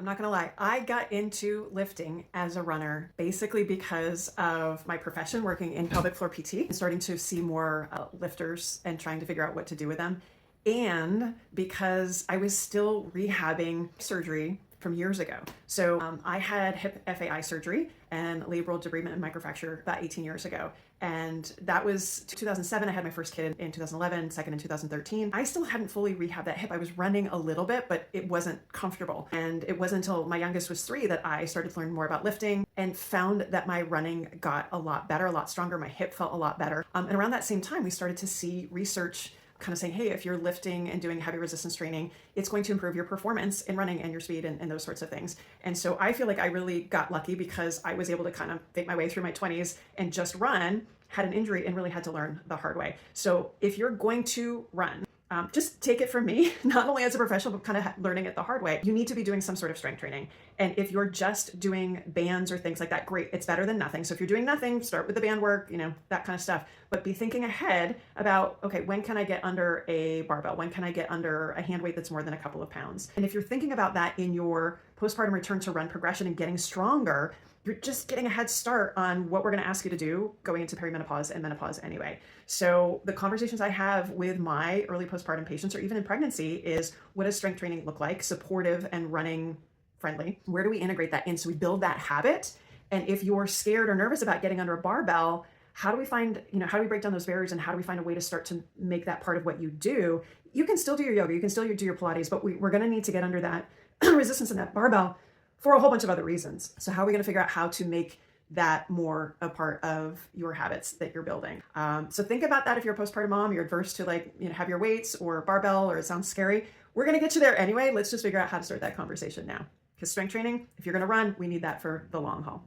I'm not gonna lie, I got into lifting as a runner basically because of my profession working in pelvic floor PT and starting to see more lifters and trying to figure out what to do with them. And because I was still rehabbing surgery from years ago. So I had hip FAI surgery and labral debridement and microfracture about 18 years ago. And that was 2007. I had my first kid in 2011, second in 2013. I still hadn't fully rehabbed that hip. I was running a little bit, but it wasn't comfortable. And it wasn't until my youngest was 3 that I started to learn more about lifting and found that my running got a lot better, a lot stronger. My hip felt a lot better. And around that same time, we started to see research kind of saying, hey, if you're lifting and doing heavy resistance training, it's going to improve your performance in running and your speed and those sorts of things. And so I feel like I really got lucky because I was able to kind of fake my way through my 20s and just run, had an injury, and really had to learn the hard way. So if you're going to run, just take it from me, not only as a professional, but kind of learning it the hard way. You need to be doing some sort of strength training. And if you're just doing bands or things like that, great, it's better than nothing. So if you're doing nothing, start with the band work, that kind of stuff. But be thinking ahead about, okay, when can I get under a barbell? When can I get under a hand weight that's more than a couple of pounds? And if you're thinking about that in your postpartum return to run progression and getting stronger, you're just getting a head start on what we're going to ask you to do going into perimenopause and menopause anyway. So the conversations I have with my early postpartum patients or even in pregnancy is, what does strength training look like? Supportive and running friendly. Where do we integrate that in so we build that habit? And if you're scared or nervous about getting under a barbell, how do we find, how do we break down those barriers and how do we find a way to start to make that part of what you do? You can still do your yoga, you can still do your Pilates, but we're going to need to get under that resistance in that barbell for a whole bunch of other reasons. So how are we going to figure out how to make that more a part of your habits that you're building? So think about that if you're a postpartum mom, you're adverse to have your weights or barbell, or it sounds scary. We're going to get you there anyway. Let's just figure out how to start that conversation now. Because strength training, if you're going to run, we need that for the long haul.